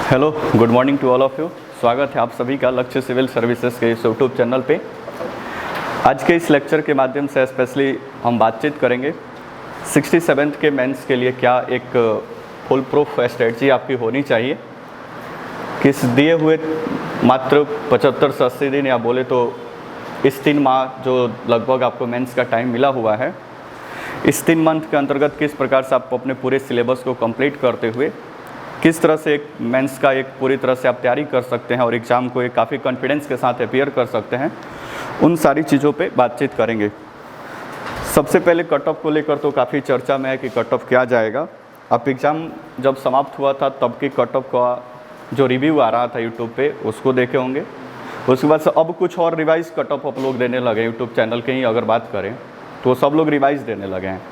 Hello, good morning to all of you. स्वागत है आप सभी का लक्ष्य सिविल सर्विसेज के इस यूट्यूब चैनल पे। आज के इस लेक्चर के माध्यम से स्पेशली हम बातचीत करेंगे 67th के मेंस के लिए क्या एक फुल प्रूफ स्ट्रेटजी आपकी होनी चाहिए। किस दिए हुए मात्र 75 से 80 दिन या बोले तो इस 3 माह जो लगभग आपको मेंस का टाइम मिला हुआ है, इस 3 मंथ के अंतर्गत किस प्रकार से आप अपने पूरे सिलेबस को कंप्लीट करते हुए किस तरह से एक मेंस का एक पूरी तरह से आप तैयारी कर सकते हैं और एग्ज़ाम को एक काफ़ी कॉन्फिडेंस के साथ अपीयर कर सकते हैं, उन सारी चीज़ों पे बातचीत करेंगे। सबसे पहले कट ऑफ को लेकर तो काफ़ी चर्चा में है कि कट ऑफ क्या जाएगा। अब एग्ज़ाम जब समाप्त हुआ था तब की कट ऑफ का जो रिव्यू आ रहा था यूट्यूब पे उसको देखे होंगे। उसके बाद से अब कुछ और रिवाइज़ कट ऑफ आप लोग देने लगे यूट्यूब चैनल के ही अगर बात करें तो सब लोग रिवाइज़ देने लगे हैं।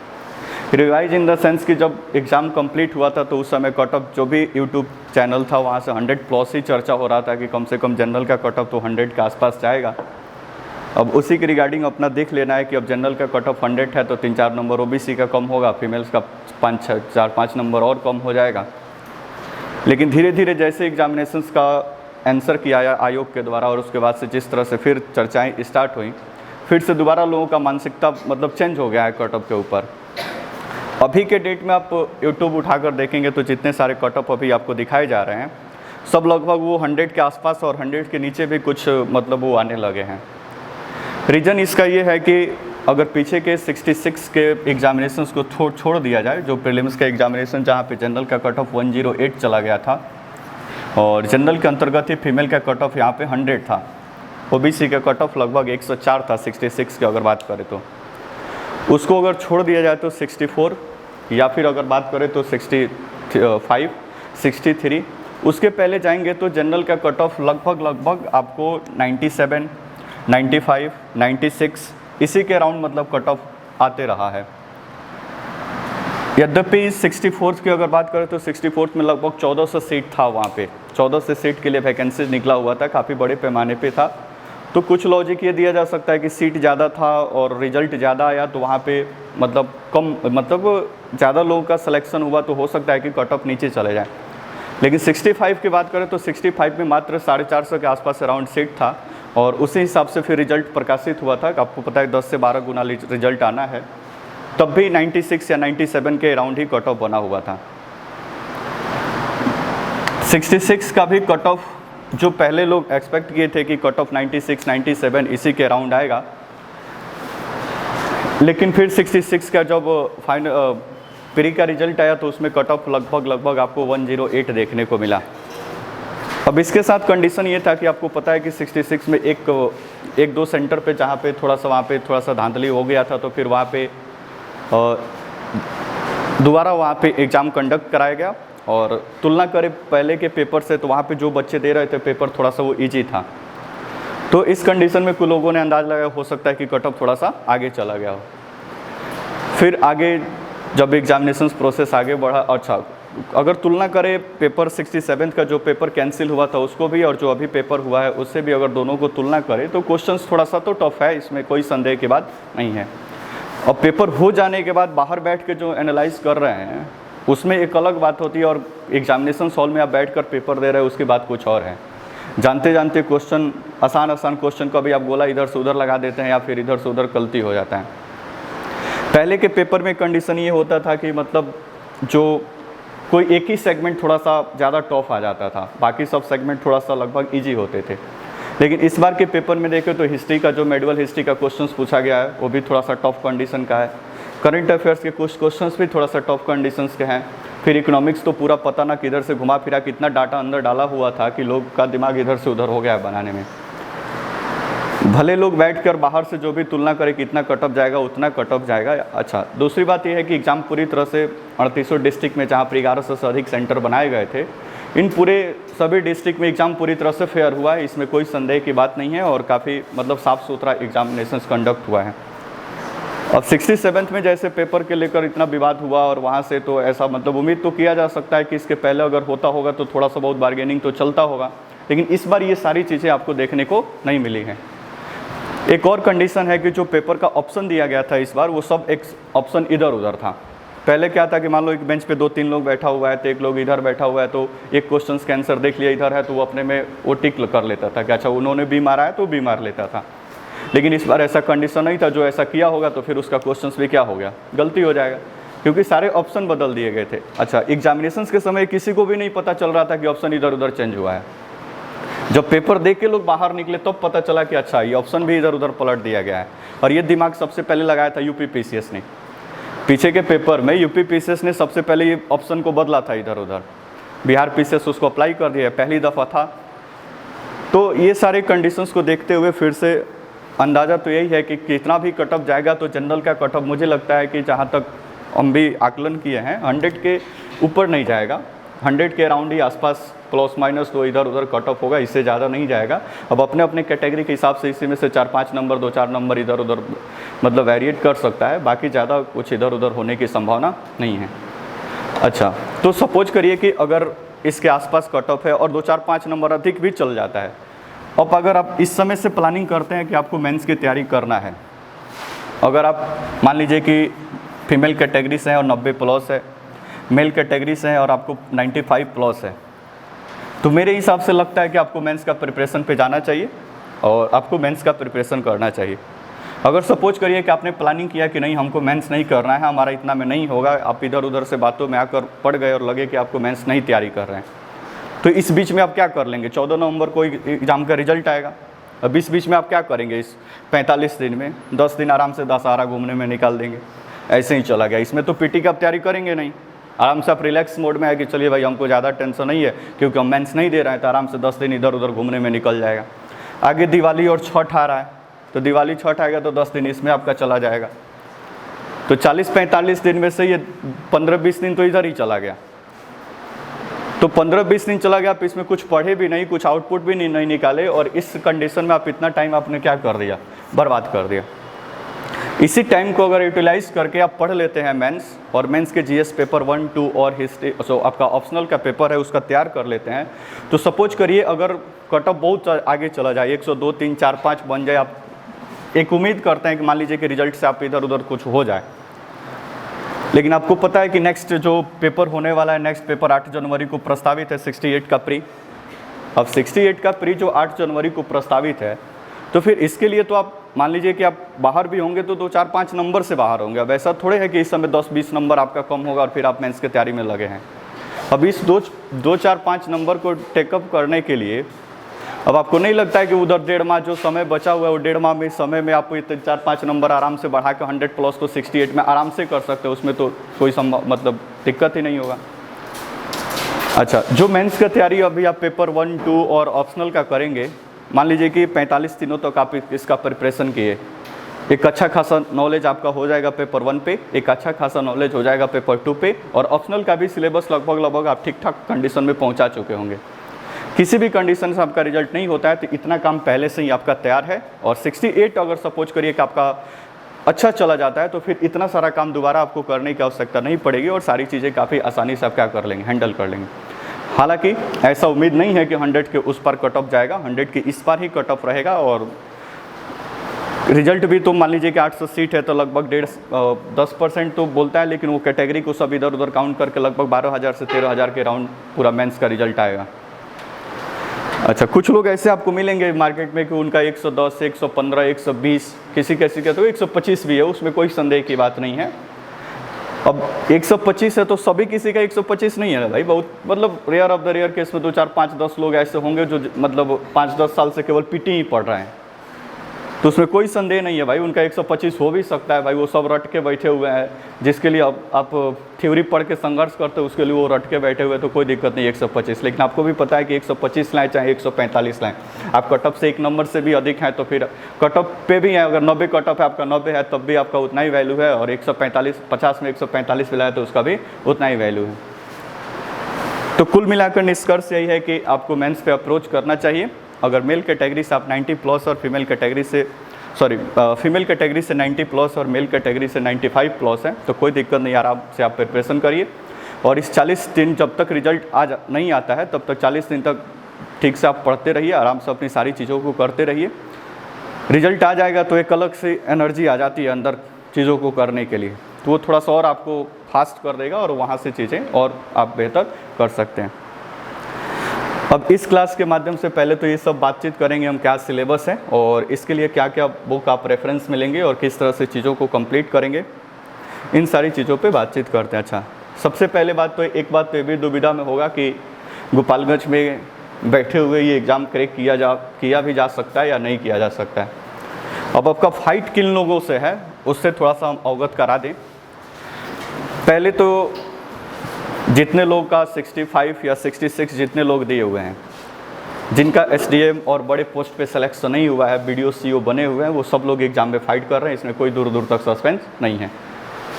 रिवाइज इन द सेंस कि जब एग्ज़ाम कंप्लीट हुआ था तो उस समय कट ऑफ जो भी यूट्यूब चैनल था वहाँ से 100+ ही चर्चा हो रहा था कि कम से कम जनरल का कट ऑफ तो 100 के आसपास जाएगा। अब उसी के रिगार्डिंग अपना देख लेना है कि अब जनरल का कट ऑफ 100 है तो 3-4 नंबर ओबीसी का कम होगा, फीमेल्स का 4-5 नंबर और कम हो जाएगा। लेकिन धीरे धीरे जैसे एग्जामिनेशंस का आंसर किया गया आयोग के द्वारा और उसके बाद से जिस तरह से फिर चर्चाएँ स्टार्ट हुई, फिर से दोबारा लोगों का मानसिकता मतलब चेंज हो गया है कट ऑफ के ऊपर। अभी के डेट में आप यूट्यूब उठाकर देखेंगे तो जितने सारे कट ऑफ अभी आपको दिखाए जा रहे हैं सब लगभग वो 100 के आसपास और 100 के नीचे भी कुछ मतलब वो आने लगे हैं। रीज़न इसका ये है कि अगर पीछे के 66 के एग्जामिनेशंस को छोड़ दिया जाए, जो प्रीलिम्स का एग्जामिनेशन जहाँ पे जनरल का कट ऑफ 108 चला गया था और जनरल के अंतर्गत ही फीमेल का कट ऑफ यहाँ पे 100 था, ओबीसी का कट ऑफ लगभग 104 था 66 की अगर बात करें तो, उसको अगर छोड़ दिया जाए तो 64 या फिर अगर बात करें तो 65, 63, उसके पहले जाएंगे तो जनरल का कट ऑफ लगभग आपको 97, 95, 96 इसी के अराउंड मतलब कट ऑफ आते रहा है। यद्यपि 64th की अगर बात करें तो 64th में लगभग 1400 सीट था, वहाँ पे 1400 सीट के लिए वैकेंसी निकला हुआ था, काफ़ी बड़े पैमाने पे था। तो कुछ लॉजिक ये दिया जा सकता है कि सीट ज़्यादा था और रिजल्ट ज़्यादा आया तो वहाँ पे मतलब ज़्यादा लोगों का सिलेक्शन हुआ तो हो सकता है कि कट ऑफ नीचे चले जाए। लेकिन 65 की बात करें तो 65 में मात्र 450 के आसपास अराउंड सीट था और उसी हिसाब से फिर रिजल्ट प्रकाशित हुआ था। आपको पता है 10 से 12 गुना रिजल्ट आना है, तब भी 96 या 97 के अराउंड ही कट ऑफ बना हुआ था। 66 का भी कट ऑफ जो पहले लोग एक्सपेक्ट किए थे कि कट ऑफ 96, 97 इसी के अराउंड आएगा, लेकिन फिर 66 का जब फाइनल प्री का रिजल्ट आया तो उसमें कट ऑफ लगभग आपको 108 देखने को मिला। अब इसके साथ कंडीशन ये था कि आपको पता है कि 66 में एक दो सेंटर पे जहाँ पे थोड़ा सा धांधली हो गया था तो फिर वहाँ पे दोबारा वहाँ पे एग्ज़ाम कंडक्ट कराया गया और तुलना करें पहले के पेपर से तो वहाँ पे जो बच्चे दे रहे थे पेपर थोड़ा सा वो इजी था। तो इस कंडीशन में कुछ लोगों ने अंदाज़ लगाया हो सकता है कि कट ऑफ थोड़ा सा आगे चला गया हो। फिर आगे जब एग्जामिनेशन प्रोसेस आगे बढ़ा, अच्छा अगर तुलना करें पेपर 67 का जो पेपर कैंसिल हुआ था उसको भी और जो अभी पेपर हुआ है उससे भी अगर दोनों को तुलना करें तो क्वेश्चंस थोड़ा सा तो टफ है, इसमें कोई संदेह की बात नहीं है। अब पेपर हो जाने के बाद बाहर बैठ के जो एनालाइज कर रहे हैं उसमें एक अलग बात होती है और एग्जामिनेशन हॉल में आप बैठकर पेपर दे रहे हैं उसकी बात कुछ और है। जानते जानते क्वेश्चन आसान क्वेश्चन को भी आप गोला इधर से उधर लगा देते हैं या फिर इधर से उधर गलती हो जाता है। पहले के पेपर में कंडीशन ये होता था कि मतलब जो कोई एक ही सेगमेंट थोड़ा सा ज़्यादा टफ आ जाता था, बाकी सब सेगमेंट थोड़ा सा लगभग ईजी होते थे। लेकिन इस बार के पेपर में देखें तो हिस्ट्री का जो मेडिवल हिस्ट्री का क्वेश्चंस पूछा गया है वो भी थोड़ा सा टफ कंडीशन का है। करंट अफेयर्स के कुछ क्वेश्चंस भी थोड़ा सा टफ कंडीशंस के हैं। फिर इकोनॉमिक्स तो पूरा पता ना किधर से घुमा फिरा कितना डाटा अंदर डाला हुआ था कि लोग का दिमाग इधर से उधर हो गया है बनाने में। भले लोग बैठकर बाहर से जो भी तुलना करें कितना कट ऑफ जाएगा उतना कट ऑफ जाएगा। अच्छा, दूसरी बात यह है कि एग्ज़ाम पूरी तरह से 38 डिस्ट्रिक्ट में जहाँ पर 1100 से अधिक सेंटर बनाए गए थे, इन पूरे सभी डिस्ट्रिक्ट में एग्ज़ाम पूरी तरह से फेयर हुआ है, इसमें कोई संदेह की बात नहीं है और काफ़ी मतलब साफ़ सुथरा एग्जामिनेशन कंडक्ट हुआ है। अब 67 में जैसे पेपर के लेकर इतना विवाद हुआ और वहाँ से तो ऐसा मतलब उम्मीद तो किया जा सकता है कि इसके पहले अगर होता होगा तो थोड़ा सा बहुत बार्गेनिंग तो चलता होगा, लेकिन इस बार ये सारी चीज़ें आपको देखने को नहीं मिली हैं। एक और कंडीशन है कि जो पेपर का ऑप्शन दिया गया था इस बार वो सब एक ऑप्शन इधर उधर था। पहले क्या था कि मान लो एक बेंच पे 2-3 लोग बैठा हुआ है तो एक लोग इधर बैठा हुआ है, तो एक क्वेश्चन का आंसर देख लिया इधर है तो वो अपने में वो टिक कर लेता था कि अच्छा उन्होंने बी मारा है तो बी मार लेता था। लेकिन इस बार ऐसा कंडीशन नहीं था, जो ऐसा किया होगा तो फिर उसका क्वेश्चन भी क्या हो गया, गलती हो जाएगा, क्योंकि सारे ऑप्शन बदल दिए गए थे। अच्छा, एग्जामिनेशंस के समय किसी को भी नहीं पता चल रहा था कि ऑप्शन इधर उधर चेंज हुआ है। जब पेपर देख के लोग बाहर निकले तब पता चला कि अच्छा ये ऑप्शन भी इधर उधर पलट दिया गया है। और ये दिमाग सबसे पहले लगाया था यूपी पीसीएस ने। पीछे के पेपर में यूपी पीसीएस ने सबसे पहले ये ऑप्शन को बदला था इधर उधर, बिहार पीसीएस उसको अप्लाई कर दिया, पहली दफ़ा था। तो ये सारे कंडीशंस को देखते हुए फिर से अंदाज़ा तो यही है कि कितना भी कट ऑफ जाएगा तो जनरल का कट ऑफ मुझे लगता है कि जहाँ तक हम भी आकलन किए हैं 100 के ऊपर नहीं जाएगा, 100 के अराउंड ही आसपास प्लस माइनस तो इधर उधर कट ऑफ होगा, इससे ज़्यादा नहीं जाएगा। अब अपने अपने कैटेगरी के हिसाब से इसी में से 4-5 नंबर 2-4 नंबर इधर उधर मतलब वेरिएट कर सकता है, बाकी ज़्यादा कुछ इधर उधर होने की संभावना नहीं है। अच्छा, तो सपोज करिए कि अगर इसके आसपास कट ऑफ है और 2-4-5 नंबर अधिक भी चल जाता है। अब अगर आप इस समय से प्लानिंग करते हैं कि आपको मेंस की तैयारी करना है, अगर आप मान लीजिए कि फीमेल कैटेगरी से हैं और 90 प्लस है, मेल कैटेगरी से हैं और आपको 95 प्लस है, तो मेरे हिसाब से लगता है कि आपको मेंस का प्रिपरेशन पे जाना चाहिए और आपको मेंस का प्रिपरेशन करना चाहिए। अगर सपोज करिए कि आपने प्लानिंग किया कि नहीं हमको मेंस नहीं करना है, हमारा इतना में नहीं होगा, आप इधर उधर से बातों में आकर पड़ गए और लगे कि आपको मेंस नहीं तैयारी कर रहे हैं, तो इस बीच में आप क्या कर लेंगे? 14 नवंबर को एग्ज़ाम का रिजल्ट आएगा। अब इस बीच में आप क्या करेंगे? इस 45 दिन में 10 दिन आराम से दशहरा घूमने में निकाल देंगे, ऐसे ही चला गया। इसमें तो पीटी का आप तैयारी करेंगे नहीं, आराम से आप रिलैक्स मोड में है कि चलिए भाई हमको ज़्यादा टेंशन नहीं है क्योंकि हम मेंस नहीं दे रहे हैं, तो आराम से 10 दिन इधर उधर घूमने में निकल जाएगा। आगे दिवाली और छठ आ रहा है, तो दिवाली छठ आएगा तो 10 दिन इसमें आपका चला जाएगा, तो 40-45 दिन में से ये 15-20 दिन तो इधर ही चला गया। तो 15-20 दिन चला गया, आप इसमें कुछ पढ़े भी नहीं, कुछ आउटपुट भी नहीं निकाले, और इस कंडीशन में आप इतना टाइम आपने क्या कर दिया, बर्बाद कर दिया। इसी टाइम को अगर यूटिलाइज करके आप पढ़ लेते हैं मेंस, और मेंस के जीएस पेपर 1, 2 और हिस्ट्री आपका ऑप्शनल का पेपर है उसका तैयार कर लेते हैं, तो सपोज करिए अगर कट ऑफ बहुत आगे चला जाए, 102, 3, 4, 5 बन जाए, आप एक उम्मीद करते हैं कि मान लीजिए कि रिजल्ट से आप इधर उधर कुछ हो जाए, लेकिन आपको पता है कि नेक्स्ट जो पेपर होने वाला है, नेक्स्ट पेपर 8 जनवरी को प्रस्तावित है 68 का प्री। अब 68 का प्री जो 8 जनवरी को प्रस्तावित है, तो फिर इसके लिए तो आप मान लीजिए कि आप बाहर भी होंगे तो 2-4-5 नंबर से बाहर होंगे। अब ऐसा थोड़े है कि इस समय 10-20 नंबर आपका कम होगा और फिर आप मेंस की तैयारी में लगे हैं। अब इस 2-4-5 नंबर को टेकअप करने के लिए अब आपको नहीं लगता है कि उधर 1.5 माह जो समय बचा हुआ है, वो 1.5 माह में समय में आप 4-5 नंबर आराम से बढ़ा के 100 प्लस तो 68 में आराम से कर सकते हो, उसमें तो कोई मतलब दिक्कत ही नहीं होगा। अच्छा, जो मेंस का तैयारी अभी आप पेपर 1, 2 और ऑप्शनल का करेंगे, मान लीजिए कि 45 दिनों तक आप इसका प्रिपरेशन किए, एक अच्छा खासा नॉलेज आपका हो जाएगा पेपर 1 पे, एक अच्छा खासा नॉलेज हो जाएगा पेपर 2 पे, और ऑप्शनल का भी सिलेबस लगभग आप ठीक ठाक कंडीशन में पहुंचा चुके होंगे। किसी भी कंडीशन से आपका रिजल्ट नहीं होता है तो इतना काम पहले से ही आपका तैयार है, और 68 अगर सपोज करिए कि आपका अच्छा चला जाता है तो फिर इतना सारा काम दोबारा आपको करने की आवश्यकता नहीं पड़ेगी और सारी चीज़ें काफ़ी आसानी से आप क्या कर लेंगे, हैंडल कर लेंगे। हालांकि ऐसा उम्मीद नहीं है कि 100 के उस पर कट ऑफ जाएगा, 100 के इस पर ही कट ऑफ रहेगा, और रिजल्ट भी तो मान लीजिए कि 800 सीट है तो लगभग 10% तो बोलता है, लेकिन वो कैटेगरी को सब इधर उधर काउंट करके लगभग 12,000 से 13,000 के राउंड पूरा मेंस का रिजल्ट आएगा। अच्छा, कुछ लोग ऐसे आपको मिलेंगे मार्केट में कि उनका 110, 115, 120, किसी का तो 125 भी है, उसमें कोई संदेह की बात नहीं है। अब 125 है तो सभी किसी का 125 नहीं है ना भाई, बहुत मतलब rare of the rare case में 2, 4, 5, 10 लोग ऐसे होंगे जो मतलब 5-10 साल से केवल पीटी ही पढ़ रहे हैं, तो उसमें कोई संदेह नहीं है भाई, उनका 125 हो भी सकता है भाई, वो सब रट के बैठे हुए हैं, जिसके लिए अब आप थ्योरी पढ़ के संघर्ष करते हो उसके लिए वो रट के बैठे हुए, तो कोई दिक्कत नहीं 125। लेकिन आपको भी पता है कि 125 लाएँ चाहे 145 लाएँ, आप कट ऑफ से 1 नंबर से भी अधिक हैं तो फिर कट ऑफ पे भी है, अगर 90 कट ऑफ है आपका 90 है तब भी आपका उतना ही वैल्यू है, और 145-50 में 145 भी लाए तो उसका भी उतना ही वैल्यू है। तो कुल मिलाकर निष्कर्ष यही है कि आपको मेंस पे अप्रोच करना चाहिए। अगर मेल कैटेगरी से आप 90 प्लस और फीमेल कैटेगरी से फीमेल कैटेगरी से 90 प्लस और मेल कैटेगरी से 95 प्लस है तो कोई दिक्कत नहीं, आराम से आप प्रिपरेशन करिए, और इस 40 दिन जब तक रिजल्ट नहीं आता है तब तक 40 दिन तक ठीक से आप पढ़ते रहिए, आराम से अपनी सारी चीज़ों को करते रहिए। रिजल्ट आ जाएगा तो एक अलग से एनर्जी आ जाती है अंदर चीज़ों को करने के लिए, तो वो थोड़ा सा और आपको फास्ट कर देगा और वहाँ से चीज़ें और आप बेहतर कर सकते हैं। अब इस क्लास के माध्यम से पहले तो ये सब बातचीत करेंगे हम, क्या सिलेबस है और इसके लिए क्या क्या बुक आप रेफरेंस मिलेंगे और किस तरह से चीज़ों को कंप्लीट करेंगे, इन सारी चीज़ों पे बातचीत करते हैं। अच्छा, सबसे पहले बात तो एक बात तो ये भी दुविधा में होगा कि गोपालगंज में बैठे हुए ये एग्ज़ाम क्रैक किया भी जा सकता है या नहीं किया जा सकता है। अब आपका फाइट किन लोगों से है उससे थोड़ा सा हम अवगत करा दें। पहले तो जितने लोग का 65 या 66 जितने लोग दिए हुए हैं, जिनका SDM और बड़े पोस्ट पे सिलेक्शन नहीं हुआ है, BDO CO बने हुए हैं, वो सब लोग एग्ज़ाम में फाइट कर रहे हैं। इसमें कोई दूर दूर तक सस्पेंस नहीं है।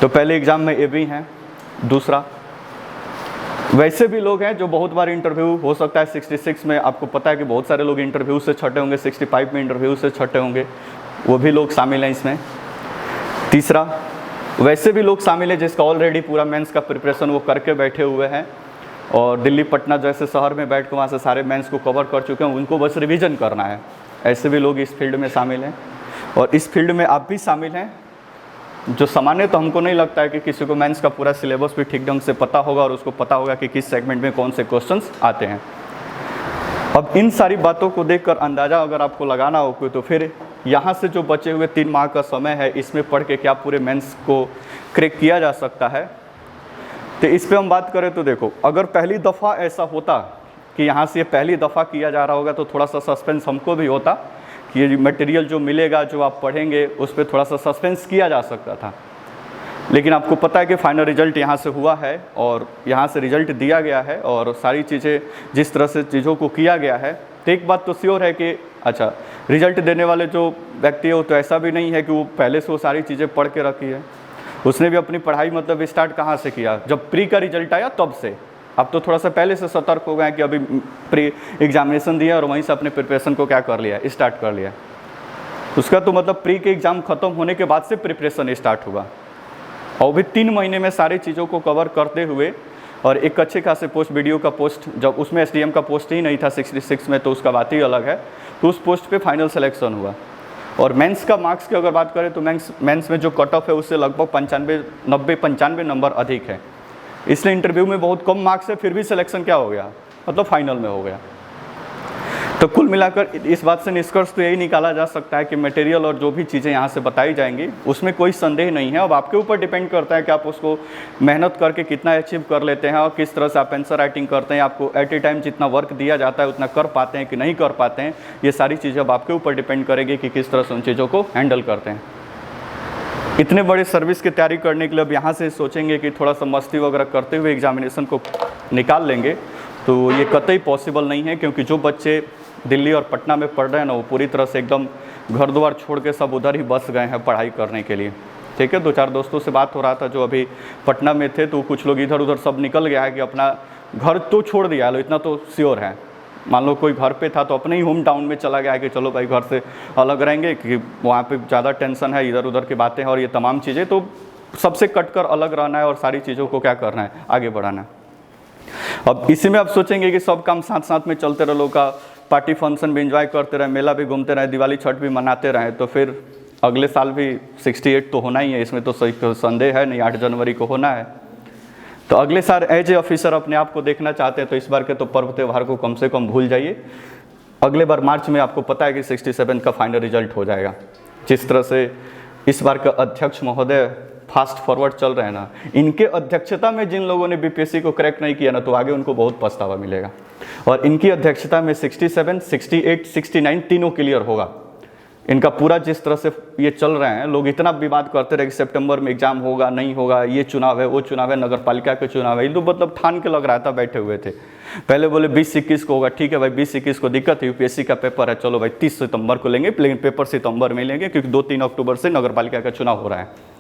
तो पहले एग्ज़ाम में ये भी हैं। दूसरा, वैसे भी लोग हैं जो बहुत बार इंटरव्यू हो सकता है 66 में, आपको पता है कि बहुत सारे लोग इंटरव्यू से छटे होंगे, 65 में इंटरव्यू से छटे होंगे, वो भी लोग शामिल हैं इसमें। तीसरा, वैसे भी लोग शामिल हैं जिसका ऑलरेडी पूरा मेंस का प्रिपरेशन वो करके बैठे हुए हैं और दिल्ली पटना जैसे शहर में बैठ के वहाँ से सारे मेंस को कवर कर चुके हैं, उनको बस रिवीजन करना है। ऐसे भी लोग इस फील्ड में शामिल हैं और इस फील्ड में आप भी शामिल हैं। जो सामान्य तो हमको नहीं लगता है कि किसी को मेंस का पूरा सिलेबस भी ठीक ढंग से पता होगा और उसको पता होगा कि किस सेगमेंट में कौन से क्वेश्चंस आते हैं। अब इन सारी बातों को देखकर अंदाज़ा अगर आपको लगाना हो कोई, तो फिर यहाँ से जो बचे हुए 3 माह का समय है, इसमें पढ़ के क्या पूरे मेंस को क्रैक किया जा सकता है। तो इस पर हम बात करें तो देखो, अगर पहली दफ़ा ऐसा होता कि यहाँ से ये पहली दफ़ा किया जा रहा होगा तो थोड़ा सा सस्पेंस हमको भी होता कि ये मटेरियल जो मिलेगा, जो आप पढ़ेंगे, उस पर थोड़ा सा सस्पेंस किया जा सकता था। लेकिन आपको पता है कि फाइनल रिजल्ट यहाँ से हुआ है और यहाँ से रिजल्ट दिया गया है और सारी चीज़ें जिस तरह से चीज़ों को किया गया है, तो एक बात तो श्योर है कि अच्छा, रिजल्ट देने वाले जो व्यक्ति है वो तो ऐसा भी नहीं है कि वो पहले से वो सारी चीज़ें पढ़ के रखी है। उसने भी अपनी पढ़ाई मतलब स्टार्ट कहाँ से किया, जब प्री का रिजल्ट आया तब से। अब तो थोड़ा सा पहले से सतर्क हो गए कि अभी प्री एग्जामिनेशन दिया और वहीं से अपने प्रिपरेशन को क्या कर लिया, स्टार्ट कर लिया। उसका तो मतलब प्री के एग्ज़ाम ख़त्म होने के बाद से प्रिपरेशन स्टार्ट हुआ और भी 3 महीने में सारी चीज़ों को कवर करते हुए और एक अच्छे खासे पोस्ट, BDO का पोस्ट, जब उसमें SDM का पोस्ट ही नहीं था 66 में, तो उसका बात ही अलग है। तो उस पोस्ट पे फाइनल सिलेक्शन हुआ। और मेंस का मार्क्स की अगर बात करें तो मेंस में जो कट ऑफ है उससे लगभग 95 नंबर अधिक है। इसलिए इंटरव्यू में बहुत कम मार्क्स है, फिर भी सिलेक्शन क्या हो गया, मतलब फाइनल में हो गया। तो कुल मिलाकर इस बात से निष्कर्ष तो यही निकाला जा सकता है कि मटेरियल और जो भी चीज़ें यहाँ से बताई जाएंगी उसमें कोई संदेह नहीं है। अब आपके ऊपर डिपेंड करता है कि आप उसको मेहनत करके कितना अचीव कर लेते हैं और किस तरह से आप आंसर राइटिंग करते हैं, आपको एट ए टाइम जितना वर्क दिया जाता है उतना कर पाते हैं कि नहीं कर पाते हैं। ये सारी चीज़ें अब आपके ऊपर डिपेंड करेगी कि किस तरह से उन चीज़ों को हैंडल करते हैं। इतने बड़े सर्विस की तैयारी करने के लिए अब यहाँ से सोचेंगे कि थोड़ा सा मस्ती वगैरह करते हुए एग्जामिनेशन को निकाल लेंगे, तो ये कतई पॉसिबल नहीं है। क्योंकि जो बच्चे दिल्ली और पटना में पढ़ रहे हैं ना, वो पूरी तरह से एकदम घर द्वार छोड़ के सब उधर ही बस गए हैं पढ़ाई करने के लिए। ठीक है, 2-4 दोस्तों से बात हो रहा था जो अभी पटना में थे, तो कुछ लोग इधर उधर सब निकल गया है कि अपना घर तो छोड़ दिया लो, इतना तो श्योर है। मान लो कोई घर पे था तो अपने ही होम टाउन में चला गया है कि चलो भाई घर से अलग रहेंगे, कि वहाँ पे ज़्यादा टेंशन है, इधर उधर की बातें हैं और ये तमाम चीज़ें, तो सबसे कट कर अलग रहना है और सारी चीज़ों को क्या करना है, आगे बढ़ाना है। अब इसी में आप सोचेंगे कि सब काम साथ साथ में चलते रहे, लोग का पार्टी फंक्शन भी एंजॉय करते रहे, मेला भी घूमते रहे, दिवाली छठ भी मनाते रहे, तो फिर अगले साल भी 68 तो होना ही है, इसमें तो सही संदेह है नहीं, 8 जनवरी को होना है। तो अगले साल एज ए ऑफिसर अपने आप को देखना चाहते हैं तो इस बार के तो पर्व त्यौहार को कम से कम भूल जाइए। अगले बार मार्च में आपको पता है कि 67 का फाइनल रिजल्ट हो जाएगा। जिस तरह से इस बार का अध्यक्ष महोदय फास्ट फॉरवर्ड चल रहे हैं ना, इनके अध्यक्षता में जिन लोगों ने BPSC को क्रैक नहीं किया ना, तो आगे उनको बहुत पछतावा मिलेगा। और इनकी अध्यक्षता में 67, 68, 69 तीनों क्लियर होगा। इनका पूरा जिस तरह से ये चल रहे हैं, लोग इतना विवाद करते रहे कि सितंबर में एग्जाम होगा नहीं होगा, ये चुनाव है वो चुनाव है, नगर पालिका के चुनाव है, ये तो मतलब ठान के लग रहा था, बैठे हुए थे। पहले बोले 20-21 को होगा, ठीक है भाई 20-21 को दिक्कत है, UPSC का पेपर है, चलो भाई 30 सितंबर को लेंगे, लेकिन पेपर सितंबर में लेंगे क्योंकि 2-3 अक्टूबर से नगर पालिका का चुनाव हो रहा है।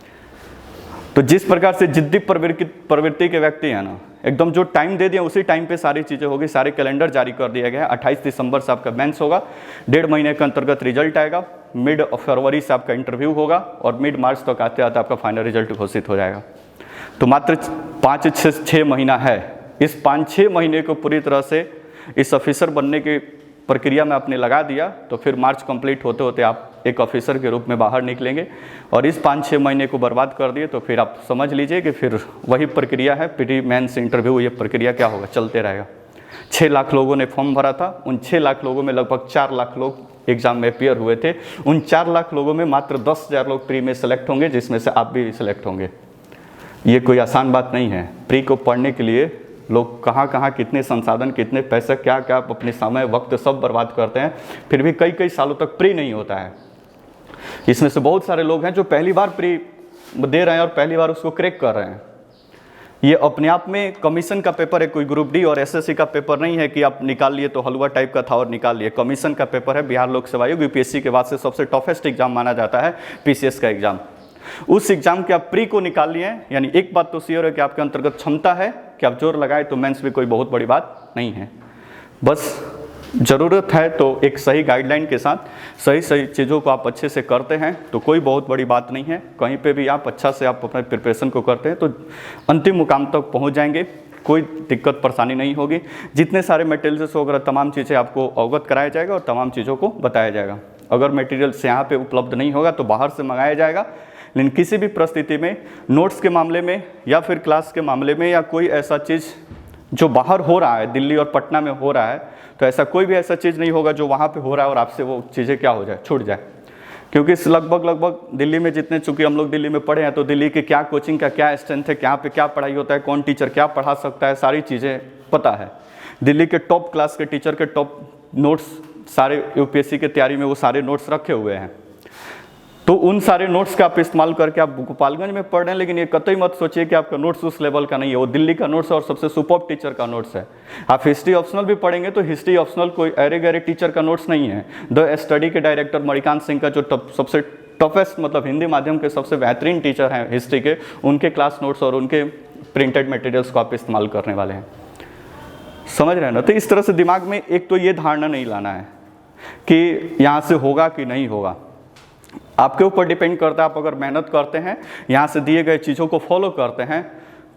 तो जिस प्रकार से जिद्दी प्रवृत्ति के व्यक्ति हैं ना, एकदम जो टाइम दे दिया उसी टाइम पे सारी चीज़ें होगी, सारे कैलेंडर जारी कर दिया गया है। 28 दिसंबर से आपका मेंस होगा, 1.5 महीने के अंतर्गत रिजल्ट आएगा, मिड फरवरी से आपका इंटरव्यू होगा और मिड मार्च तक आते आते आपका फाइनल रिजल्ट घोषित हो जाएगा। तो मात्र 5-6 महीना है। इस 5-6 महीने को पूरी तरह से इस ऑफिसर बनने की प्रक्रिया में आपने लगा दिया, तो फिर मार्च कंप्लीट होते होते आप एक ऑफिसर के रूप में बाहर निकलेंगे और इस 5-6 महीने को बर्बाद कर दिए तो फिर आप समझ लीजिए कि फिर वही प्रक्रिया है, प्री मेंस इंटरव्यू, ये प्रक्रिया क्या होगा, चलते रहेगा। 6 लाख लोगों ने फॉर्म भरा था, उन 6 लाख लोगों में लगभग 4 लाख लोग एग्जाम में अपियर हुए थे। उन 4 लाख लोगों में मात्र 10,000 लोग प्री में सेलेक्ट होंगे, जिसमें से आप भी सिलेक्ट होंगे। ये कोई आसान बात नहीं है। प्री को पढ़ने के लिए लोग कहाँ कहाँ कितने संसाधन, कितने पैसे, क्या क्या अपने समय वक्त सब बर्बाद करते हैं, फिर भी कई कई सालों तक प्री नहीं होता है। इसमें से बहुत सारे लोग हैं जो पहली बार प्री दे रहे हैं और पहली बार उसको क्रैक कर रहे हैं। ये अपने आप में कमीशन का पेपर है, कोई ग्रुप डी और एसएससी का पेपर नहीं है कि आप निकाल लिए तो हलवा टाइप का था और निकाल लिए। कमीशन का पेपर है। बिहार लोक सेवा आयोग यूपीएससी के बाद से सबसे टफेस्ट एग्जाम माना जाता है पीसीएस का एग्जाम। उस एग्जाम के आप प्री को निकाल लिए हैं, यानी एक बात तो श्योर है कि आपके अंतर्गत क्षमता है कि आप जोर लगाए तो मेंस भी कोई बहुत बड़ी बात नहीं है। बस ज़रूरत है तो एक सही गाइडलाइन के साथ सही चीज़ों को आप अच्छे से करते हैं तो कोई बहुत बड़ी बात नहीं है। कहीं पे भी आप अच्छा से आप अपने प्रिपरेशन को करते हैं तो अंतिम मुकाम तक पहुंच जाएंगे, कोई दिक्कत परेशानी नहीं होगी। जितने सारे मटेरियल्स वगैरह तमाम चीज़ें आपको अवगत कराया जाएगा और तमाम चीज़ों को बताया जाएगा। अगर मटेरियल्स यहाँ पे उपलब्ध नहीं होगा तो बाहर से मंगाया जाएगा। लेकिन किसी भी परिस्थिति में नोट्स के मामले में या फिर क्लास के मामले में या कोई ऐसा चीज़ जो बाहर हो रहा है, दिल्ली और पटना में हो रहा है, तो ऐसा कोई भी ऐसा चीज़ नहीं होगा जो वहाँ पे हो रहा है और आपसे वो चीज़ें क्या हो जाए, छूट जाए। क्योंकि लगभग दिल्ली में जितने, चूँकि हम लोग दिल्ली में पढ़े हैं तो दिल्ली के क्या कोचिंग का क्या स्ट्रेंथ है, यहाँ पे क्या पढ़ाई होता है, कौन टीचर क्या पढ़ा सकता है, सारी चीज़ें पता है। दिल्ली के टॉप क्लास के टीचर के टॉप नोट्स सारे यूपीएससी की तैयारी में वो सारे नोट्स रखे हुए हैं। तो उन सारे नोट्स का आप इस्तेमाल करके आप गोपालगंज में पढ़ रहे हैं, लेकिन ये कतई मत सोचिए कि आपका नोट्स उस लेवल का नहीं है। वो दिल्ली का नोट्स और सबसे सुपर टीचर का नोट्स है। आप हिस्ट्री ऑप्शनल भी पढ़ेंगे तो हिस्ट्री ऑप्शनल कोई अरे गहरे टीचर का नोट्स नहीं है। द स्टडी के डायरेक्टर मणिकांत सिंह का जो सबसे टफेस्ट, मतलब हिंदी माध्यम के सबसे बेहतरीन टीचर हैं हिस्ट्री के, उनके क्लास नोट्स और उनके प्रिंटेड मटेरियल्स को आप इस्तेमाल करने वाले हैं। समझ रहे हैं ना? तो इस तरह से दिमाग में एक तो ये धारणा नहीं लाना है कि यहाँ से होगा कि नहीं होगा। आपके ऊपर डिपेंड करता है। आप अगर मेहनत करते हैं, यहाँ से दिए गए चीज़ों को फॉलो करते हैं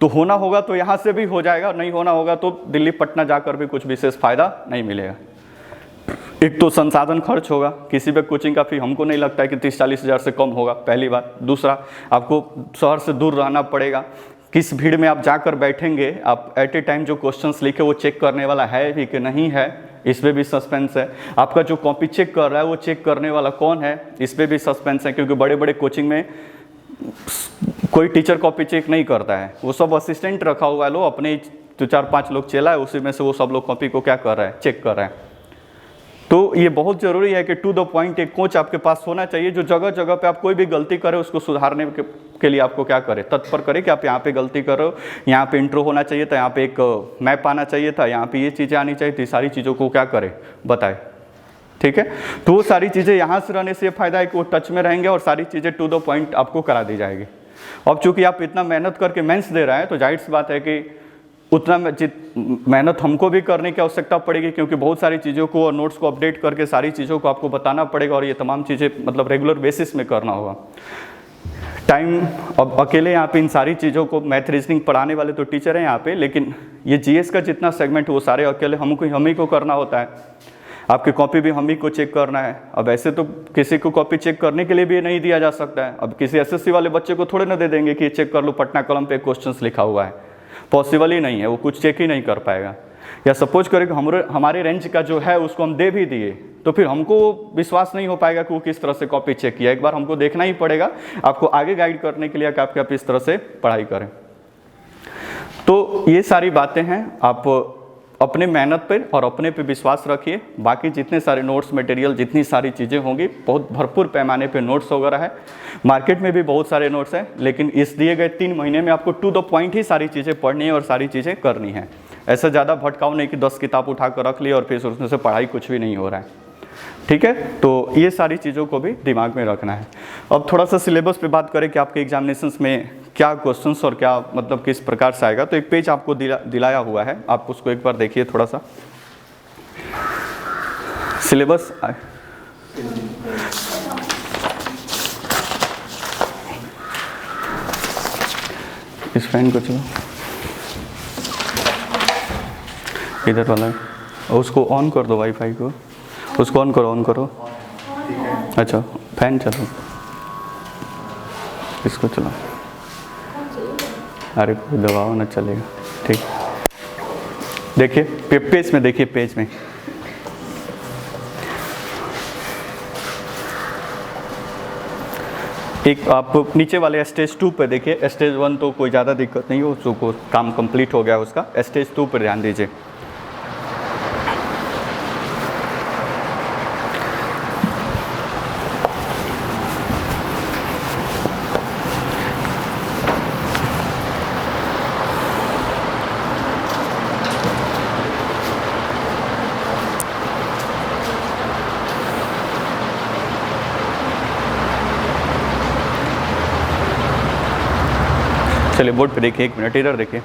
तो होना होगा तो यहाँ से भी हो जाएगा, नहीं होना होगा तो दिल्ली पटना जाकर भी कुछ विशेष फायदा नहीं मिलेगा। एक तो संसाधन खर्च होगा, किसी भी कोचिंग का फी हमको नहीं लगता है कि 30-40 हज़ार से कम होगा, पहली बात। दूसरा, आपको शहर से दूर रहना पड़ेगा। किस भीड़ में आप जाकर बैठेंगे, आप एट ए टाइम जो क्वेश्चंस लिखे वो चेक करने वाला है भी कि नहीं है, इस पे भी सस्पेंस है। आपका जो कॉपी चेक कर रहा है वो चेक करने वाला कौन है, इस पे भी सस्पेंस है। क्योंकि बड़े बड़े कोचिंग में कोई टीचर कॉपी चेक नहीं करता है, वो सब असिस्टेंट रखा हुआ है, लो अपने 4-5 लोग चला है, उसी में से वो सब लोग कॉपी को क्या कर रहा है, चेक कर रहा है। तो ये बहुत ज़रूरी है कि टू द पॉइंट एक कोच आपके पास होना चाहिए जो जगह जगह पे आप कोई भी गलती करें उसको सुधारने के लिए आपको क्या करे, तत्पर करे कि आप यहाँ पे गलती कर रहे हो, यहाँ पे इंट्रो होना चाहिए था, यहाँ पे एक मैप आना चाहिए था, यहाँ पे ये चीज़ें आनी चाहिए थी, सारी चीज़ों को क्या करे, बताए। ठीक है, तो वो सारी चीज़ें यहाँ से रहने से ये फायदा है कि वो टच में रहेंगे और सारी चीज़ें टू द पॉइंट आपको करा दी जाएगी। अब चूँकि आप इतना मेहनत करके मेंस दे रहे हैं तो जाहिर सी बात है कि उतना मेहनत हमको भी करने की आवश्यकता पड़ेगी, क्योंकि बहुत सारी चीज़ों को और नोट्स को अपडेट करके सारी चीज़ों को आपको बताना पड़ेगा और ये तमाम चीज़ें मतलब रेगुलर बेसिस में करना होगा। टाइम, अब अकेले यहाँ पे इन सारी चीज़ों को मैथ रीजनिंग पढ़ाने वाले तो टीचर हैं यहाँ पे, लेकिन ये जीएस का जितना सेगमेंट वो सारे अकेले हम ही को करना होता है। आपकी कॉपी भी हम ही को चेक करना है। अब ऐसे तो किसी को कॉपी चेक करने के लिए भी नहीं दिया जा सकता है। अब किसी एसएससी वाले बच्चे को थोड़े ना दे देंगे कि चेक कर लो, पटना कलम पे क्वेश्चंस लिखा हुआ है, पॉसिबल ही नहीं है, वो कुछ चेक ही नहीं कर पाएगा। या सपोज करें कि हमारे रेंज का जो है उसको हम दे भी दिए तो फिर हमको विश्वास नहीं हो पाएगा कि वो किस तरह से कॉपी चेक किया। एक बार हमको देखना ही पड़ेगा आपको आगे गाइड करने के लिए कि आप इस तरह से पढ़ाई करें। तो ये सारी बातें हैं, आप अपने मेहनत पे और अपने पे विश्वास रखिए। बाकी जितने सारे नोट्स मटेरियल, जितनी सारी चीज़ें होंगी, बहुत भरपूर पैमाने पे नोट्स वगैरह है। मार्केट में भी बहुत सारे नोट्स हैं, लेकिन इस दिए गए 3 महीने में आपको टू द पॉइंट ही सारी चीज़ें पढ़नी है और सारी चीज़ें करनी है। ऐसा ज़्यादा भटकाव नहीं कि 10 किताब उठा कर रख ली और फिर उसमें से पढ़ाई कुछ भी नहीं हो रहा है। ठीक है, तो ये सारी चीज़ों को भी दिमाग में रखना है। अब थोड़ा सा सिलेबस पे बात करें कि आपके एग्जामिनेशंस में क्या क्वेश्चंस और क्या मतलब किस प्रकार से आएगा। तो एक पेज आपको दिलाया हुआ है, आप उसको एक बार देखिए थोड़ा सा। सिलेबस इस फैन को चलो, इधर वाला उसको ऑन कर दो, वाईफाई को उसको ऑन करो। अच्छा, फैन चलो, इसको चलो, अरे कोई दबाओ ना, चलेगा। ठीक, देखिए पेज में, देखिए पेज में एक आप नीचे वाले स्टेज 2 पे देखिए। स्टेज 1 तो कोई ज़्यादा दिक्कत नहीं हो, उसको काम कंप्लीट हो गया उसका। स्टेज 2 पर ध्यान दीजिए। चलिए बोर्ड पे देखिए, 1 मिनट इधर देखिए।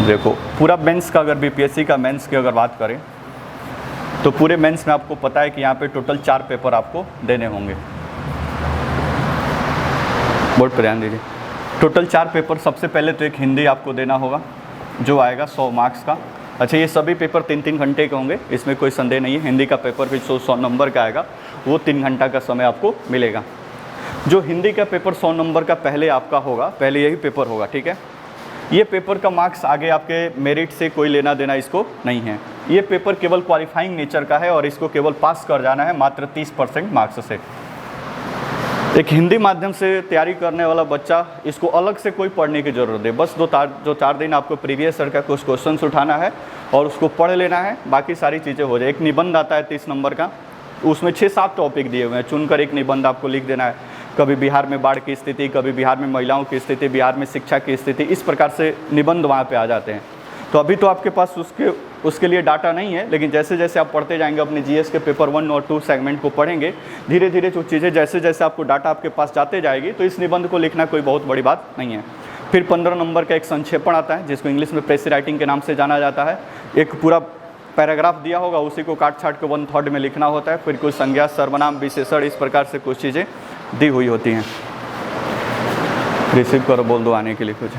देखो पूरा मेंस का, अगर बीपीएससी का मेंस की अगर बात करें तो पूरे मेंस में आपको पता है कि यहाँ पे टोटल 4 पेपर आपको देने होंगे। बोर्ड पर ध्यान दीजिए, टोटल 4 पेपर। सबसे पहले तो एक हिंदी आपको देना होगा जो आएगा 100 मार्क्स का। अच्छा, ये सभी पेपर 3-3 घंटे के होंगे, इसमें कोई संदेह नहीं है। हिंदी का पेपर भी 100 नंबर का आएगा, वो 3 घंटा का समय आपको मिलेगा। जो हिंदी का पेपर 100 नंबर का पहले आपका होगा, पहले यही पेपर होगा, ठीक है। ये पेपर का मार्क्स आगे आपके मेरिट से कोई लेना देना इसको नहीं है। ये पेपर केवल क्वालिफाइंग नेचर का है और इसको केवल पास कर जाना है मात्र 30% मार्क्स से। एक हिंदी माध्यम से तैयारी करने वाला बच्चा, इसको अलग से कोई पढ़ने की ज़रूरत है। बस 4 दिन आपको प्रीवियस ईयर का कुछ क्वेश्चंस उठाना है और उसको पढ़ लेना है, बाकी सारी चीज़ें हो जाए। एक निबंध आता है 30 नंबर का, उसमें 6-7 टॉपिक दिए हुए हैं, चुनकर एक निबंध आपको लिख देना है। कभी बिहार में बाढ़ की स्थिति, कभी बिहार में महिलाओं की स्थिति, बिहार में शिक्षा की स्थिति, इस प्रकार से निबंध वहाँ पे आ जाते हैं। तो अभी तो आपके पास उसके लिए डाटा नहीं है, लेकिन जैसे जैसे आप पढ़ते जाएंगे, अपने जीएस के पेपर 1 और 2 सेगमेंट को पढ़ेंगे, धीरे धीरे जो चीज़ें जैसे जैसे आपको डाटा आपके पास जाते जाएगी, तो इस निबंध को लिखना कोई बहुत बड़ी बात नहीं है। फिर 15 नंबर का एक संक्षेपण आता है, जिसको इंग्लिश में प्रेस राइटिंग के नाम से जाना जाता है। एक पूरा पैराग्राफ दिया होगा, उसी को काट छाट के 1/3 में लिखना होता है। फिर कुछ संज्ञा, सर्वनाम, विशेषण, इस प्रकार से कुछ चीज़ें दी हुई होती हैं। रिसीव करो, बोल दो आने के लिए कुछ,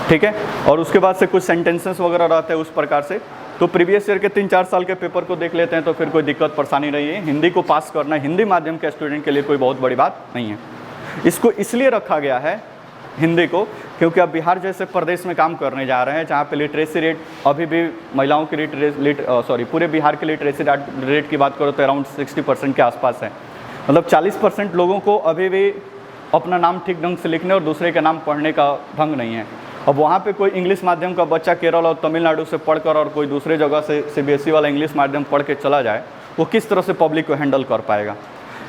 ठीक है। और उसके बाद से कुछ सेंटेंसेस वगैरह रहते हैं उस प्रकार से। तो प्रीवियस ईयर के 3-4 साल के पेपर को देख लेते हैं तो फिर कोई दिक्कत परेशानी नहीं है। हिंदी को पास करना हिंदी माध्यम के स्टूडेंट के लिए कोई बहुत बड़ी बात नहीं है। इसको इसलिए रखा गया है हिंदी को, क्योंकि अब बिहार जैसे प्रदेश में काम करने जा रहे हैं, जहाँ पे लिटरेसी रेट अभी भी महिलाओं की पूरे बिहार के लिटरेसी रेट की बात करो तो अराउंड 60% के आसपास है। मतलब 40% लोगों को अभी भी अपना नाम ठीक ढंग से लिखने और दूसरे का नाम पढ़ने का ढंग नहीं है। अब वहाँ पे कोई इंग्लिश माध्यम का बच्चा केरल और तमिलनाडु से पढ़कर और कोई दूसरे जगह से सीबीएसई वाला इंग्लिश माध्यम पढ़ के चला जाए, वो किस तरह से पब्लिक को हैंडल कर पाएगा।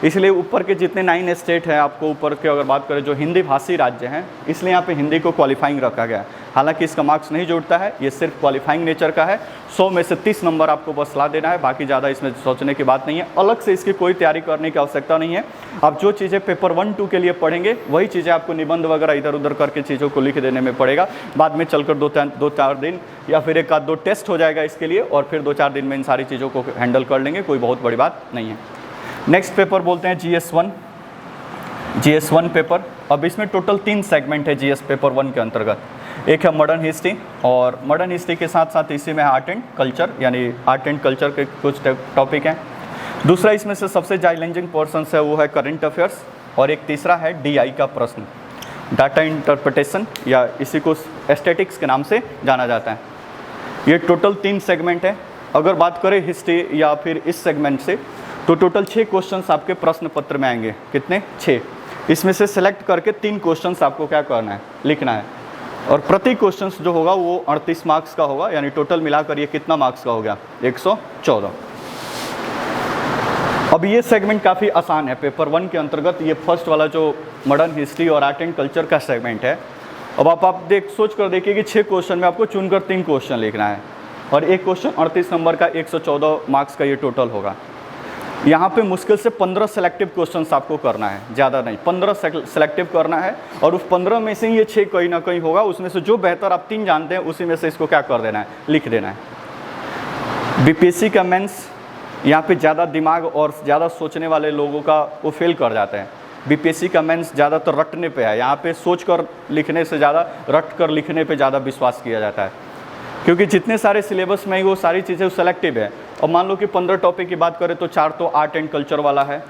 इसलिए ऊपर के जितने 9 स्टेट हैं, आपको ऊपर के अगर बात करें जो हिंदी भाषी राज्य हैं, इसलिए यहाँ पे हिंदी को क्वालिफाइंग रखा गया है। हालांकि इसका मार्क्स नहीं जुड़ता है, ये सिर्फ क्वालिफाइंग नेचर का है। 100 में से 30 नंबर आपको बस ला देना है, बाकी ज़्यादा इसमें सोचने की बात नहीं है। अलग से इसकी कोई तैयारी करने की आवश्यकता नहीं है। आप जो चीज़ें पेपर 1-2 के लिए पढ़ेंगे, वही चीज़ें आपको निबंध वगैरह इधर उधर करके चीज़ों को लिख देने में पड़ेगा। बाद में चलकर 2-4 दिन या फिर 1-2 टेस्ट हो जाएगा इसके लिए, और फिर 2-4 दिन में इन सारी चीज़ों को हैंडल कर लेंगे, कोई बहुत बड़ी बात नहीं है। नेक्स्ट पेपर बोलते हैं GS1 पेपर। अब इसमें टोटल 3 सेगमेंट है GS पेपर 1 के अंतर्गत। एक है मॉडर्न हिस्ट्री, और मॉडर्न हिस्ट्री के साथ साथ इसी में आर्ट एंड कल्चर, यानी आर्ट एंड कल्चर के कुछ टॉपिक हैं। दूसरा इसमें से सबसे चैलेंजिंग पोर्शन है वो है करंट अफेयर्स, और एक तीसरा है DI का प्रश्न, डाटा इंटरप्रिटेशन, या इसी को एस्थेटिक्स के नाम से जाना जाता है। ये टोटल 3 सेगमेंट है। अगर बात करें हिस्ट्री या फिर इस सेगमेंट से, तो टोटल 6 क्वेश्चंस आपके प्रश्न पत्र में आएंगे। कितने? 6। इसमें से सेलेक्ट करके 3 क्वेश्चंस आपको क्या करना है, लिखना है। और प्रति क्वेश्चंस जो होगा वो 38 मार्क्स का होगा, यानी टोटल मिलाकर ये कितना मार्क्स का हो गया? 114। अब ये सेगमेंट काफ़ी आसान है पेपर 1 के अंतर्गत। ये फर्स्ट वाला जो मॉडर्न हिस्ट्री और आर्ट एंड कल्चर का सेगमेंट है। अब आप सोच कर देखिए कि 6 क्वेश्चन में आपको चुनकर 3 क्वेश्चन लिखना है, और एक क्वेश्चन 38 नंबर का 114 मार्क्स का ये टोटल होगा। यहाँ पे मुश्किल से 15 सेलेक्टिव क्वेश्चंस आपको करना है, ज़्यादा नहीं, 15 सेलेक्टिव करना है। और उस 15 में से ये 6 कहीं ना कहीं होगा, उसमें से जो बेहतर आप 3 जानते हैं उसी में से इसको क्या कर देना है, लिख देना है। बीपीएससी का मेंस यहाँ पे ज़्यादा दिमाग और ज़्यादा सोचने वाले लोगों का वो फेल कर जाते हैं। बीपीएससी का मेंस ज़्यादातर रटने पे है, यहाँ पे सोच कर लिखने से ज़्यादा रट कर लिखने पे ज़्यादा विश्वास किया जाता है, क्योंकि जितने सारे सिलेबस में वो सारी चीज़ें सेलेक्टिव है। और मान लो कि 15 टॉपिक की बात करें तो 4 तो आर्ट एंड कल्चर वाला है,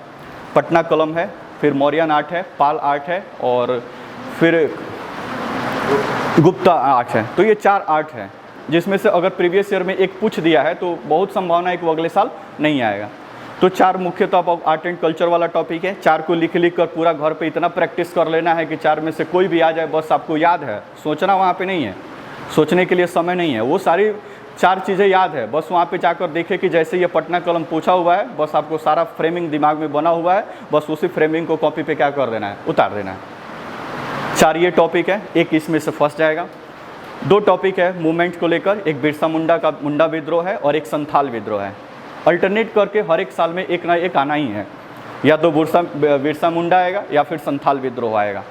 पटना कलम है, फिर मौर्यन आर्ट है, पाल आर्ट है और फिर गुप्ता आर्ट है। तो ये 4 आर्ट है, जिसमें से अगर प्रीवियस ईयर में एक पूछ दिया है तो बहुत संभावना है कि वो अगले साल नहीं आएगा। तो 4 मुख्यतः आर्ट एंड कल्चर वाला टॉपिक है। 4 को लिख कर पूरा घर पे इतना प्रैक्टिस कर लेना है कि 4 में से कोई भी आ जाए, बस आपको याद है, सोचना वहाँ पे नहीं है, सोचने के लिए समय नहीं है, वो सारी 4 चीज़ें याद है, बस वहाँ पे जाकर देखें कि जैसे ये पटना कलम पूछा हुआ है, बस आपको सारा फ्रेमिंग दिमाग में बना हुआ है, बस उसी फ्रेमिंग को कॉपी पे क्या कर देना है, उतार देना है। 4 ये टॉपिक है, एक इसमें से फंस जाएगा। 2 टॉपिक है मूवमेंट को लेकर, एक बिरसा मुंडा का मुंडा विद्रोह है और एक संथाल विद्रोह है। अल्टरनेट करके हर एक साल में एक ना एक आना ही है, या तो बिरसा मुंडा आएगा या फिर संथाल विद्रोह आएगा।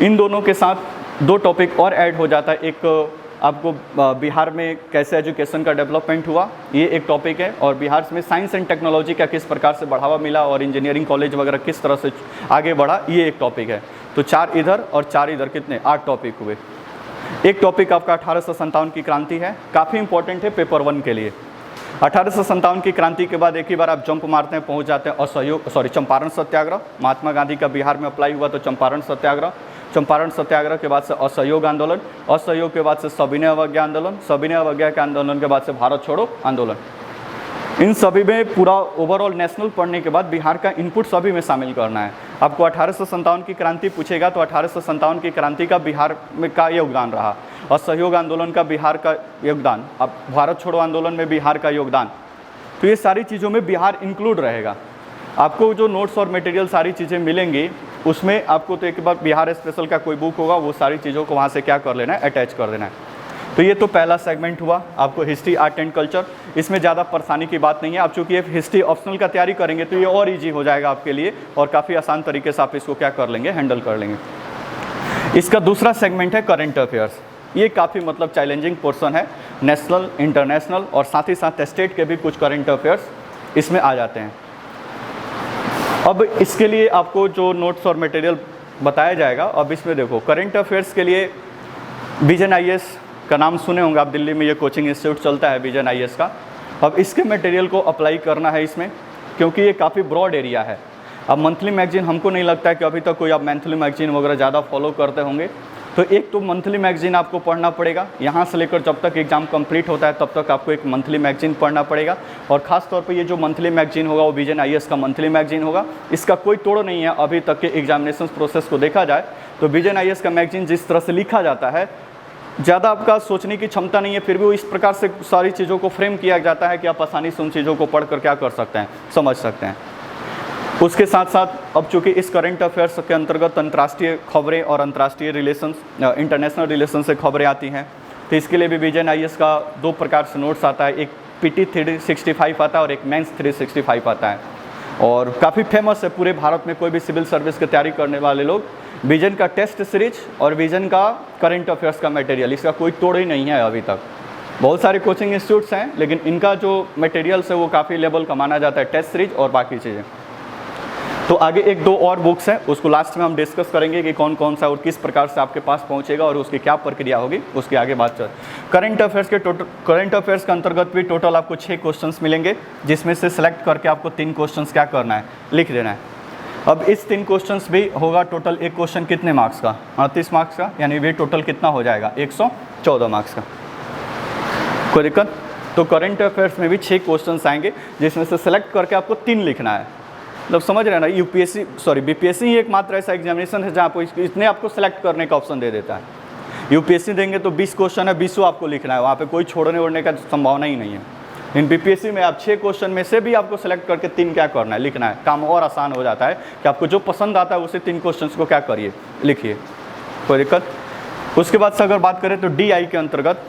इन दोनों के साथ 2 टॉपिक और ऐड हो जाता है। एक आपको बिहार में कैसे एजुकेशन का डेवलपमेंट हुआ, ये एक टॉपिक है, और बिहार में साइंस एंड टेक्नोलॉजी का किस प्रकार से बढ़ावा मिला और इंजीनियरिंग कॉलेज वगैरह किस तरह से आगे बढ़ा, ये एक टॉपिक है। तो 4 इधर और 4 इधर, कितने 8 टॉपिक हुए। एक टॉपिक आपका 1857 की क्रांति है, काफ़ी इंपॉर्टेंट है पेपर 1 के लिए। 1857 की क्रांति के बाद एक ही बार आप जंप मारते हैं, पहुंच जाते हैं चंपारण सत्याग्रह। महात्मा गांधी का बिहार में अप्लाई हुआ तो चंपारण सत्याग्रह, चंपारण सत्याग्रह के बाद से असहयोग आंदोलन, असहयोग के बाद से सविनय अवज्ञा आंदोलन, सविनय अवज्ञा के आंदोलन के बाद से भारत छोड़ो आंदोलन। इन सभी में पूरा ओवरऑल नेशनल पढ़ने के बाद बिहार का इनपुट सभी में शामिल करना है। आपको 1857 की क्रांति पूछेगा तो 1857 की क्रांति का बिहार में का योगदान रहा, असहयोग आंदोलन का बिहार का योगदान, अब भारत छोड़ो आंदोलन में बिहार का योगदान, तो ये सारी चीज़ों में बिहार इंक्लूड रहेगा। आपको जो नोट्स और मटेरियल सारी चीज़ें मिलेंगी, उसमें आपको तो एक बार बिहार स्पेशल का कोई बुक होगा, वो सारी चीज़ों को वहाँ से क्या कर लेना है, अटैच कर देना है। तो ये तो पहला सेगमेंट हुआ आपको हिस्ट्री आर्ट एंड कल्चर। इसमें ज़्यादा परेशानी की बात नहीं है, आप चूँकि ये हिस्ट्री ऑप्शनल का तैयारी करेंगे तो ये और ईजी हो जाएगा आपके लिए, और काफ़ी आसान तरीके से आप इसको क्या कर लेंगे, हैंडल कर लेंगे। इसका दूसरा सेगमेंट है करंट अफेयर्स। ये काफ़ी मतलब चैलेंजिंग पोर्सन है, नेशनल, इंटरनेशनल और साथ ही साथ स्टेट के भी कुछ करंट अफेयर्स इसमें आ जाते हैं। अब इसके लिए आपको जो नोट्स और मटेरियल बताया जाएगा, अब इसमें देखो करंट अफेयर्स के लिए विजन आईएएस का नाम सुने होंगे आप, दिल्ली में ये कोचिंग इंस्टीट्यूट चलता है विजन आईएएस का। अब इसके मटेरियल को अप्लाई करना है इसमें, क्योंकि ये काफ़ी ब्रॉड एरिया है। अब मंथली मैगजीन, हमको नहीं लगता है कि अभी तक कोई आप मंथली मैगजीन वगैरह ज़्यादा फॉलो करते होंगे, तो एक तो मंथली मैगजीन आपको पढ़ना पड़ेगा। यहाँ से लेकर जब तक एग्ज़ाम कंप्लीट होता है तब तक आपको एक मंथली मैगजीन पढ़ना पड़ेगा, और ख़ास तौर पे ये जो मंथली मैगजीन होगा वो विजन आईएएस का मंथली मैगजीन होगा। इसका कोई तोड़ नहीं है, अभी तक के एग्जामिनेशन प्रोसेस को देखा जाए तो विजन आईएएस का मैगजीन जिस तरह से लिखा जाता है, ज़्यादा आपका सोचने की क्षमता नहीं है, फिर भी वो इस प्रकार से सारी चीज़ों को फ्रेम किया जाता है कि आप आसानी से उन चीज़ों को पढ़कर क्या कर सकते हैं, समझ सकते हैं। उसके साथ साथ अब चूँकि इस करंट अफेयर्स के अंतर्गत अंतर्राष्ट्रीय खबरें और अंतर्राष्ट्रीय रिलेशंस, इंटरनेशनल रिलेशन से खबरें आती हैं, तो इसके लिए भी विजन आईएएस का 2 प्रकार से नोट्स आता है, एक पीटी 365 आता है और एक मेंस 365 आता है, और काफ़ी फेमस है पूरे भारत में। कोई भी सिविल सर्विस की तैयारी करने वाले लोग विजन का टेस्ट सीरीज और विजन का करंट अफेयर्स का मटेरियल, इसका कोई तोड़ ही नहीं है अभी तक। बहुत सारे कोचिंग इंस्टीट्यूट्स हैं, लेकिन इनका जो मटेरियल्स है वो काफ़ी लेवल का माना जाता है, टेस्ट सीरीज और बाकी चीज़ें। तो आगे 1-2 और बुक्स हैं, उसको लास्ट में हम डिस्कस करेंगे कि कौन कौन सा और किस प्रकार से आपके पास पहुंचेगा और उसकी क्या प्रक्रिया होगी, उसके आगे बात चल। करंट अफेयर्स के अंतर्गत भी टोटल आपको 6 क्वेश्चंस मिलेंगे, जिसमें से सेलेक्ट करके आपको 3 क्वेश्चंस क्या करना है, लिख देना है। अब इस 3 क्वेश्चंस भी होगा टोटल, एक क्वेश्चन कितने मार्क्स का, 38 मार्क्स का, यानी वे टोटल कितना हो जाएगा, 114 मार्क्स का। कोई दिक्कत? तो करंट अफेयर्स में भी 6 क्वेश्चंस आएंगे, जिसमें से सेलेक्ट करके आपको 3 लिखना है। मतलब समझ रहे हैं ना, बीपीएससी ही एकमात्र ऐसा एग्जामिनेशन है जहाँ आपको इतने आपको सेलेक्ट करने का ऑप्शन दे देता है। यूपीएससी देंगे तो 20 क्वेश्चन है, 20 आपको लिखना है, वहाँ पे कोई छोड़ने ओढ़ने का संभावना ही नहीं है। इन बीपीएससी में आप 6 क्वेश्चन में से भी आपको सेलेक्ट करके 3 क्या करना है, लिखना है। काम और आसान हो जाता है कि आपको जो पसंद आता है उसे 3 क्वेश्चन को क्या करिए, लिखिए। कोई दिक्कत? उसके बाद से अगर बात करें तो डीआई के अंतर्गत